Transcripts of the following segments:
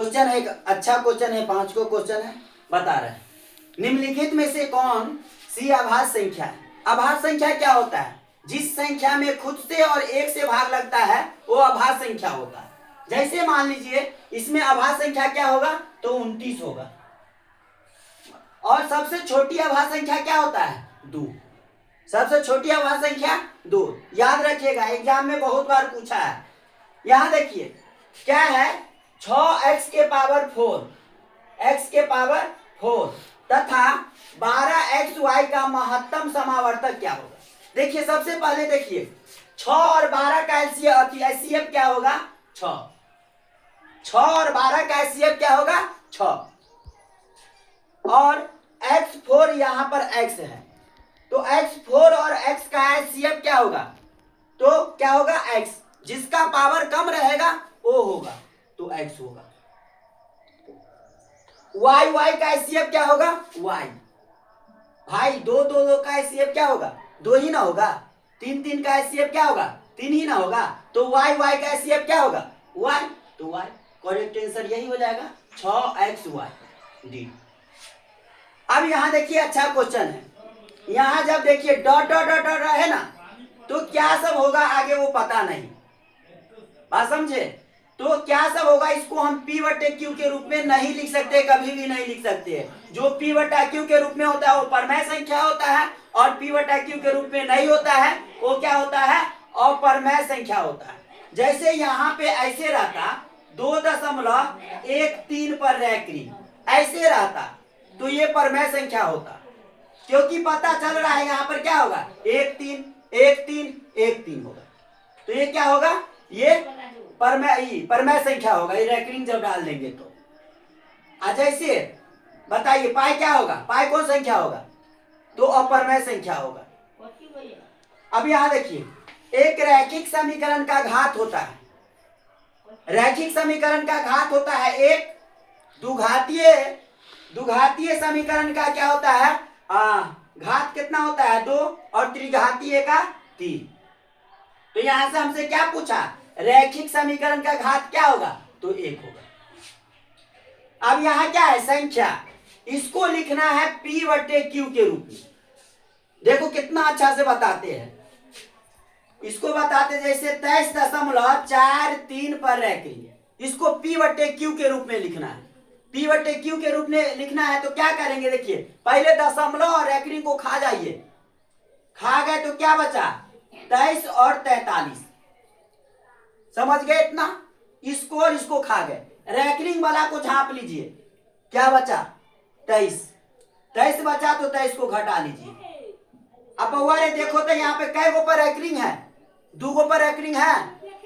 Question है, एक अच्छा क्वेश्चन है, 5 को क्वेश्चन है, बता रहे हैं निम्नलिखित में से कौन सी आभाज्य संख्या है। आभाज्य संख्या क्या होता है? जिस संख्या में खुद से और एक से भाग लगता है वो आभाज्य संख्या होता है। जैसे मान लीजिए इसमें आभाज्य संख्या क्या होगा, तो 29 होगा। और सबसे छोटी आभाज्य संख्या क्या होता है? 2। सबसे छोटी आभाज्य संख्या 2। याद रखिएगा, एग्जाम में बहुत बार पूछा है। यहां देखिए क्या है, 6x के पावर 4, x के पावर 4 तथा 12xy का महत्तम समावर्तक क्या होगा। देखिए सबसे पहले देखिए 6 और 12 का एचसीएफ क्या होगा? 6। 6 और 12 का एचसीएफ क्या होगा? 6। और x4 यहां पर x है, तो x4 और x का एचसीएफ क्या होगा? तो क्या होगा? x। जिसका पावर कम रहेगा वो होगा, तो x होगा। y का एचसीएफ क्या होगा? y। भाई 2 का एचसीएफ क्या होगा? 2 ही ना होगा। 3 का एचसीएफ क्या होगा? 3 ही ना होगा। तो y का एचसीएफ क्या होगा? y। तो y करेक्ट आंसर यही हो जाएगा, 6xy डी। अब यहां देखिए अच्छा क्वेश्चन है, यहां जब देखिए डॉट डॉट डॉट डॉट है ना, तो क्या सब होगा आगे वो पता नहीं, बात समझे? तो क्या सब होगा, इसको हम p/q के रूप में नहीं लिख सकते, कभी भी नहीं लिख सकते। जो p/q के रूप में होता है वो परमेय संख्या होता है, और p/q के रूप में नहीं होता है वो क्या होता है? अपरमेय संख्या होता है। जैसे यहाँ पे ऐसे रहता 2.13 पर रैकरी, ऐसे रहता तो ये परमेय संख्या होता, क्योंकि पता चल रहा है यहाँ पर क्या होगा, 1 3 1 3 1 3 होगा। तो ये क्या होगा? ये परमेय संख्या होगा, ये रैकरिंग जब डाल देंगे तो। जैसे बताइए पाई क्या होगा? पाई कौन संख्या होगा? तो अपरमेय संख्या होगा। अब यहां देखिए एक रैखिक समीकरण का घात होता है, रैखिक समीकरण का घात होता है एक, दुघातीय समीकरण का क्या होता है? घात कितना होता है? 2, और त्रिघातीय का 3। तो यहां से हमसे क्या पूछा? रैखिक समीकरण का घात क्या होगा? तो 1 होगा। अब यहां क्या है? संख्या, इसको लिखना है p/q के रूप में। देखो कितना अच्छा से बताते हैं, इसको बताते जैसे 23.43 पर रैखिक, इसको p/q के रूप में लिखना है। p/q के रूप में लिखना है तो क्या करेंगे, देखिए पहले दशमलव और रैखिक को खा जाइए, खा गए तो क्या बचा? 23 और 43, समझ गए इतना? इसको और इसको खा गए, रैकरिंग वाला को झांप लीजिए, क्या बचा? 23 बचा, तो 23 को घटा लीजिए। अब बउआरे देखो तो यहाँ पे कै गो पर रैकरिंग है? 2 गो पर रैकरिंग है,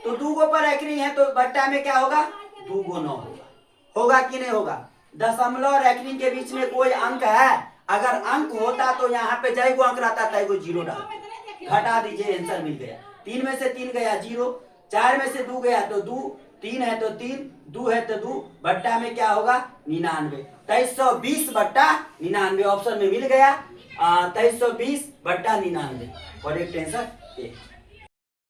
तो 2 गो पर रैकरिंग है तो बट्टा में क्या होगा? 2 गुना होगा। होगा कि नहीं होगा? दशमलव और रैकरिंग के बीच में कोई अंक है? अगर अंक होता तो यहाँ पे जय को अंक रहता था, एगो 0 डालते, घटा दीजिए, आंसर मिल गया। 3 में से 3 गया 0, 4 में से 2 गया तो 2, 3 है तो 3, 2 है तो 2, बट्टा में क्या होगा? 99। 2320/99 ऑप्शन में मिल गया, 2320/99 करेक्ट आंसर।